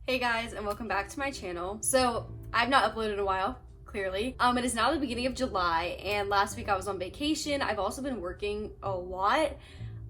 Hey guys, and welcome back to my channel. So I've not uploaded in a while, clearly. It is now the beginning of July, and last week I was on vacation. I've also been working a lot,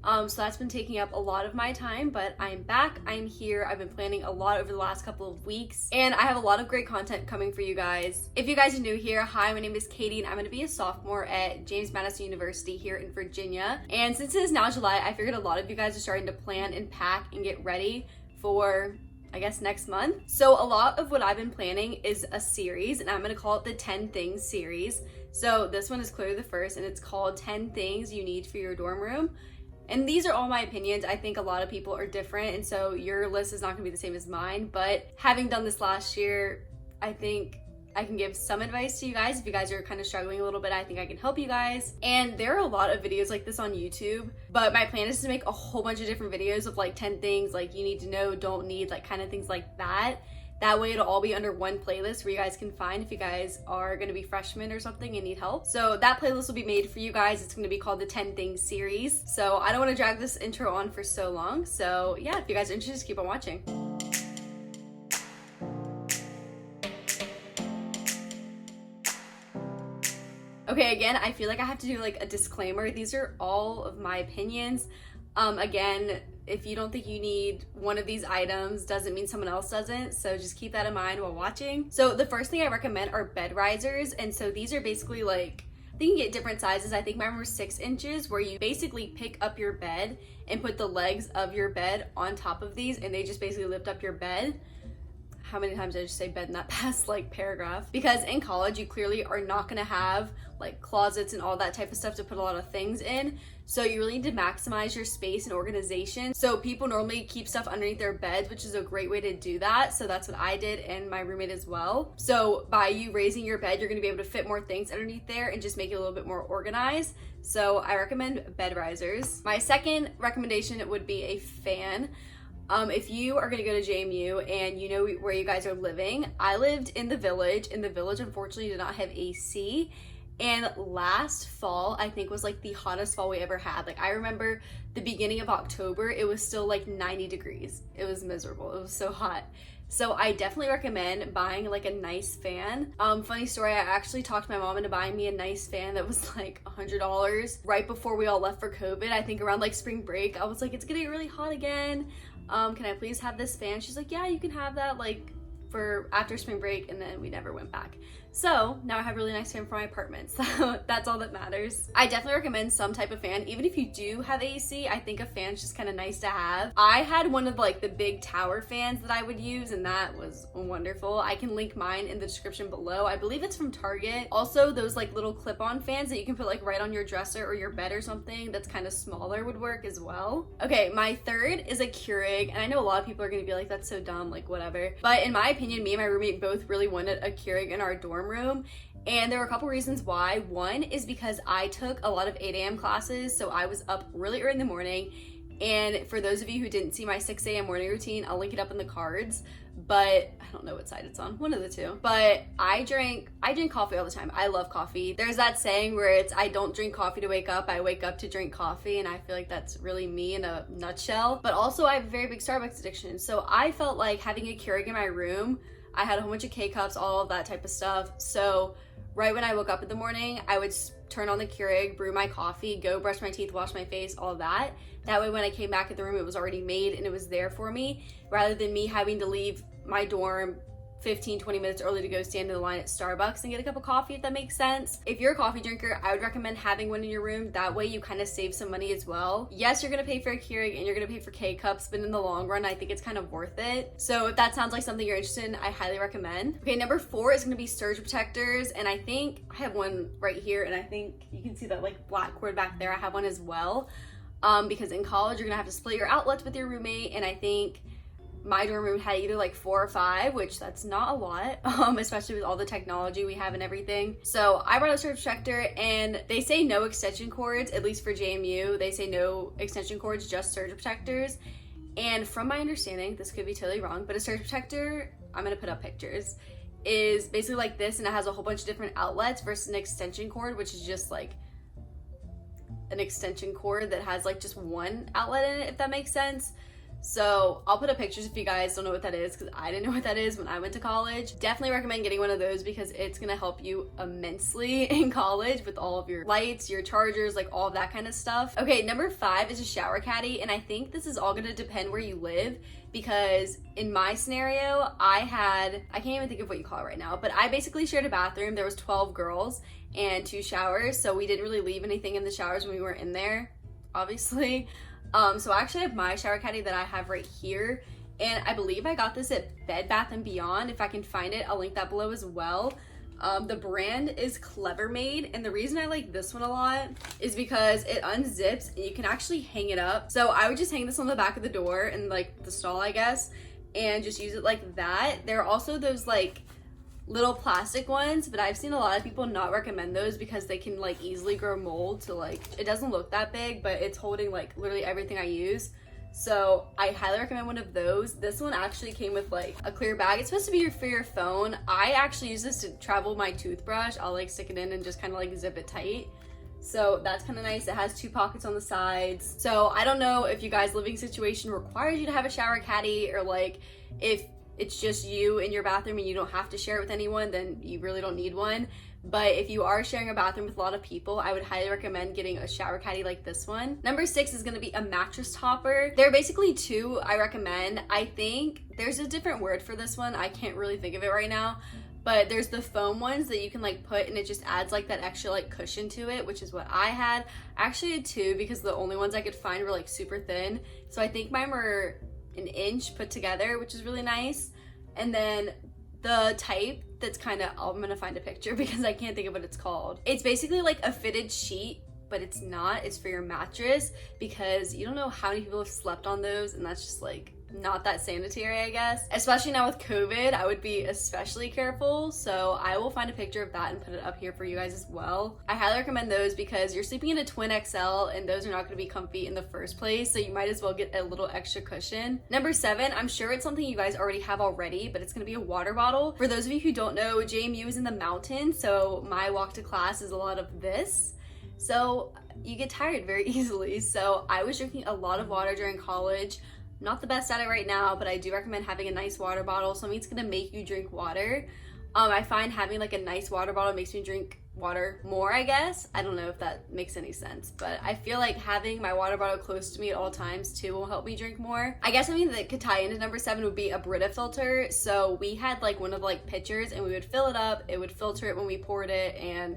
so that's been taking up a lot of my time, but I'm back, I'm here. I've been planning a lot over the last couple of weeks, and I have a lot of great content coming for you guys. If you guys are new here, hi, my name is Katie, and I'm gonna be a sophomore at James Madison University here in Virginia. And since it is now July, I figured a lot of you guys are starting to plan and pack and get ready for, I guess, next month. So a lot of what I've been planning is a series, and I'm gonna call it the 10 Things series. So this one is clearly the first, and it's called 10 Things You Need for Your Dorm Room. And these are all my opinions. I think a lot of people are different, and so your list is not gonna be the same as mine. But having done this last year, I think I can give some advice to you guys. If you guys are kind of struggling a little bit, I think I can help you guys. And there are a lot of videos like this on YouTube, but my plan is to make a whole bunch of different videos of like 10 things like you need to know, don't need, like kind of things like that. That way it'll all be under one playlist where you guys can find if you guys are gonna be freshmen or something and need help. So that playlist will be made for you guys. It's gonna be called the 10 Things series. So I don't wanna drag this intro on for so long. So yeah, if you guys are interested, just keep on watching. Okay, again, I feel like I have to do like a disclaimer. These are all of my opinions. Again, if you don't think you need one of these items, doesn't mean someone else doesn't. So just keep that in mind while watching. So the first thing I recommend are bed risers. And so these are basically like, I think you can get different sizes. I think mine were 6 inches, where you basically pick up your bed and put the legs of your bed on top of these, and they just basically lift up your bed. How many times did I just say bed in that past like paragraph? Because in college, you clearly are not gonna have like closets and all that type of stuff to put a lot of things in. So you really need to maximize your space and organization. So people normally keep stuff underneath their beds, which is a great way to do that. So that's what I did, and my roommate as well. So by you raising your bed, you're gonna be able to fit more things underneath there and just make it a little bit more organized. So I recommend bed risers. My second recommendation would be a fan. If you are gonna go to JMU and you know where you guys are living, I lived in the village, and the village unfortunately did not have AC. And last fall, I think, was like the hottest fall we ever had. Like I remember the beginning of October, it was still like 90 degrees. It was miserable, it was so hot. So I definitely recommend buying like a nice fan. Funny story, I actually talked my mom into buying me a nice fan that was like $100 right before we all left for COVID. I think around like spring break, I was like, it's getting really hot again. Can I please have this fan? She's like, yeah, you can have that like for after spring break, and then we never went back. So now I have a really nice fan for my apartment, so that's all that matters. I definitely recommend some type of fan. Even if you do have AC, I think a fan's just kind of nice to have. I had one of like the big tower fans that I would use, and that was wonderful. I can link mine in the description below. I believe it's from Target. Also, those like little clip-on fans that you can put like right on your dresser or your bed or something that's kind of smaller would work as well. Okay, my third is a Keurig, and I know a lot of people are gonna be like, that's so dumb, like whatever. But in my opinion, me and my roommate both really wanted a Keurig in our dorm room, and there were a couple reasons why. One is because I took a lot of 8 a.m. classes, so I was up really early in the morning. And for those of you who didn't see my 6 a.m. morning routine, I'll link it up in the cards, but I don't know what side it's on, one of the two. But I drink coffee all the time. I love coffee. There's that saying where it's, I don't drink coffee to wake up, I wake up to drink coffee, and I feel like that's really me in a nutshell. But also I have a very big Starbucks addiction, so I felt like having a Keurig in my room, I had a whole bunch of K-cups, all of that type of stuff. So right when I woke up in the morning, I would turn on the Keurig, brew my coffee, go brush my teeth, wash my face, all of that. That way when I came back in the room, it was already made and it was there for me, rather than me having to leave my dorm 15-20 minutes early to go stand in the line at Starbucks and get a cup of coffee, if that makes sense. If you're a coffee drinker, I would recommend having one in your room. That way you kind of save some money as well. Yes, you're gonna pay for a Keurig and you're gonna pay for K-cups, but in the long run, I think it's kind of worth it. So if that sounds like something you're interested in, I highly recommend. Okay, number 4 is gonna be surge protectors, and I think I have one right here, and I think you can see that like black cord back there. I have one as well, because in college you're gonna have to split your outlets with your roommate, and I think my dorm room had either like 4 or 5, which that's not a lot, especially with all the technology we have and everything. So I brought a surge protector, and they say no extension cords, at least for JMU. They say no extension cords, just surge protectors. And from my understanding, this could be totally wrong, but a surge protector, I'm gonna put up pictures, is basically like this, and it has a whole bunch of different outlets versus an extension cord, which is just like an extension cord that has like just one outlet in it, if that makes sense. So I'll put up pictures if you guys don't know what that is, because I didn't know what that is when I went to college. Definitely recommend getting one of those because it's gonna help you immensely in college with all of your lights, your chargers, like all of that kind of stuff. Okay, number 5 is a shower caddy, and I think this is all gonna depend where you live, because in my scenario, I can't even think of what you call it right now, but I basically shared a bathroom. There was 12 girls and 2 showers, so we didn't really leave anything in the showers when we weren't in there, obviously. So I actually have my shower caddy that I have right here, and I believe I got this at Bed Bath & Beyond. If I can find it, I'll link that below as well. The brand is Clever Made, and the reason I like this one a lot is because it unzips and you can actually hang it up. So I would just hang this on the back of the door and like the stall, I guess, and just use it like that. There are also those like little plastic ones, but I've seen a lot of people not recommend those because they can like easily grow mold. So like it doesn't look that big, but it's holding like literally everything I use. So I highly recommend one of those. This one actually came with like a clear bag. It's supposed to be for your phone. I actually use this to travel my toothbrush. I'll like stick it in and just kind of like zip it tight. So that's kind of nice. It has 2 pockets on the sides. So I don't know if you guys' living situation requires you to have a shower caddy, or like if it's just you in your bathroom and you don't have to share it with anyone, then you really don't need one. But if you are sharing a bathroom with a lot of people, I would highly recommend getting a shower caddy like this one. Number 6 is gonna be a mattress topper. There are basically 2 I recommend. I think there's a different word for this one. I can't really think of it right now. But there's the foam ones that you can like put, and it just adds like that extra like cushion to it, which is what I had. I actually had 2 because the only ones I could find were like super thin. So I think mine were an inch put together, which is really nice. And then the type that's kind of, I'm gonna find a picture because I can't think of what it's called. It's basically like a fitted sheet, but it's not. It's for your mattress, because you don't know how many people have slept on those, and that's just like not that sanitary, I guess. Especially now with COVID, I would be especially careful. So I will find a picture of that and put it up here for you guys as well. I highly recommend those because you're sleeping in a twin XL, and those are not gonna be comfy in the first place. So you might as well get a little extra cushion. Number 7, I'm sure it's something you guys already have already, but it's gonna be a water bottle. For those of you who don't know, JMU is in the mountains, so my walk to class is a lot of this. So you get tired very easily. So I was drinking a lot of water during college. Not the best at it right now, but I do recommend having a nice water bottle. Something that's gonna make you drink water. I find having like a nice water bottle makes me drink water more, I guess. I don't know if that makes any sense, but I feel like having my water bottle close to me at all times too will help me drink more. I guess something that could tie into number 7 would be a Brita filter. So we had like one of like pitchers, and we would fill it up, it would filter it when we poured it, and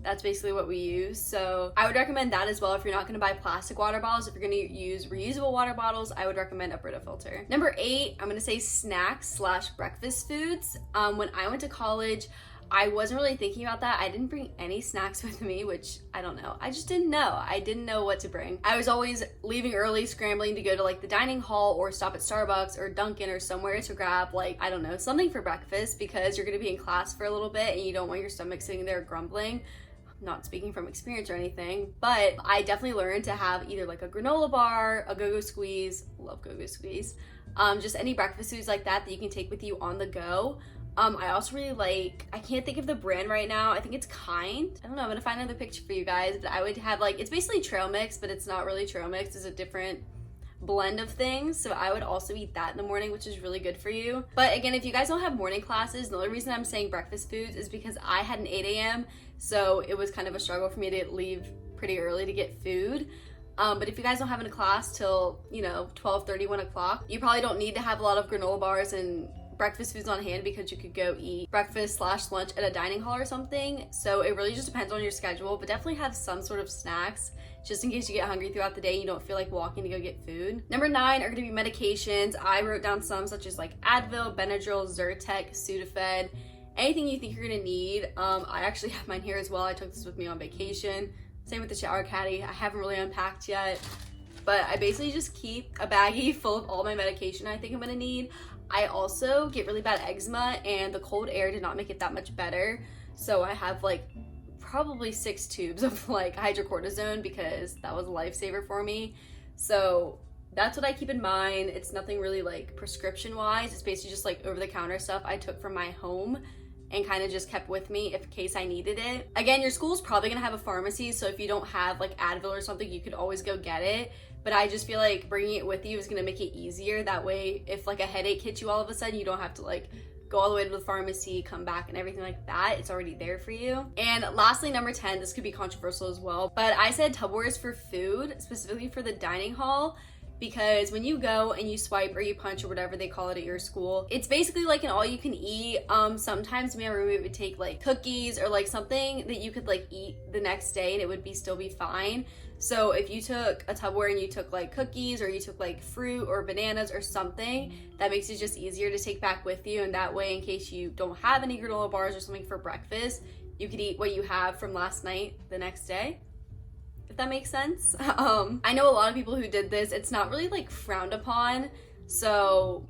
that's basically what we use. So I would recommend that as well. If you're not gonna buy plastic water bottles, if you're gonna use reusable water bottles, I would recommend a Brita filter. Number 8, I'm gonna say snacks / breakfast foods. When I went to college, I wasn't really thinking about that. I didn't bring any snacks with me, which I don't know. I just didn't know. I didn't know what to bring. I was always leaving early, scrambling to go to like the dining hall or stop at Starbucks or Dunkin' or somewhere to grab like, I don't know, something for breakfast, because you're gonna be in class for a little bit and you don't want your stomach sitting there grumbling. Not speaking from experience or anything, but I definitely learned to have either like a granola bar, a go-go squeeze, love go-go squeeze, just any breakfast foods like that that you can take with you on the go. I also really like, I can't think of the brand right now. I think it's Kind. I don't know, I'm gonna find another picture for you guys, but I would have like, it's basically trail mix, but it's not really trail mix. It's a different blend of things. So I would also eat that in the morning, which is really good for you. But again, if you guys don't have morning classes, the only reason I'm saying breakfast foods is because I had an 8 a.m. So it was kind of a struggle for me to leave pretty early to get food. But if you guys don't have a class till, 12:30, 1 o'clock, you probably don't need to have a lot of granola bars and breakfast foods on hand, because you could go eat breakfast / lunch at a dining hall or something. So it really just depends on your schedule, but definitely have some sort of snacks just in case you get hungry throughout the day and you don't feel like walking to go get food. Number 9 are gonna be medications. I wrote down some such as like Advil, Benadryl, Zyrtec, Sudafed, anything you think you're gonna need. I actually have mine here as well. I took this with me on vacation. Same with the shower caddy. I haven't really unpacked yet, but I basically just keep a baggie full of all my medication I think I'm gonna need. I also get really bad eczema, and the cold air did not make it that much better. So I have like probably 6 tubes of like hydrocortisone, because that was a lifesaver for me. So that's what I keep in mind. It's nothing really like prescription wise. It's basically just like over the counter stuff I took from my home and kind of just kept with me in case I needed it. Again, your school's probably gonna have a pharmacy, so if you don't have like Advil or something, you could always go get it. but I just feel like bringing it with you is gonna make it easier. That way, if like a headache hits you all of a sudden, you don't have to like go all the way to the pharmacy, come back, and everything like that. It's already there for you. And lastly, number 10, this could be controversial as well, but I said Tupperwares for food, specifically for the dining hall, because when you go and you swipe or you punch or whatever they call it at your school, it's basically like an all you can eat. Sometimes me and my roommate would take like cookies or like something that you could like eat the next day and it would still be fine. So if you took a Tupperware and you took like cookies or you took like fruit or bananas or something, that makes it just easier to take back with you. And that way, in case you don't have any granola bars or something for breakfast, you could eat what you have from last night the next day, if that makes sense. I know a lot of people who did this. It's not really like frowned upon, so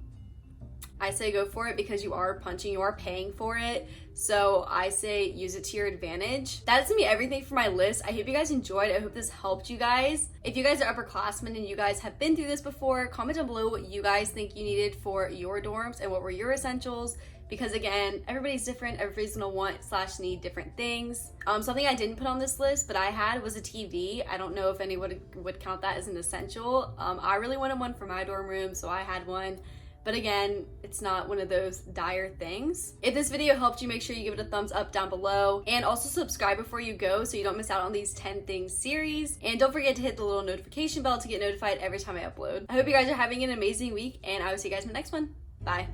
I say go for it because you are punching, you are paying for it. So I say use it to your advantage. That's gonna be everything for my list. I hope you guys enjoyed. I hope this helped you guys. If you guys are upperclassmen and you guys have been through this before, comment down below what you guys think you needed for your dorms and what were your essentials. Because again, everybody's different. Everybody's gonna want / need different things. Something I didn't put on this list, but I had, was a TV. I don't know if anyone would count that as an essential. I really wanted one for my dorm room, so I had one. But again, it's not one of those dire things. If this video helped you, make sure you give it a thumbs up down below. And also subscribe before you go so you don't miss out on these 10 things series. And don't forget to hit the little notification bell to get notified every time I upload. I hope you guys are having an amazing week, and I will see you guys in the next one. Bye.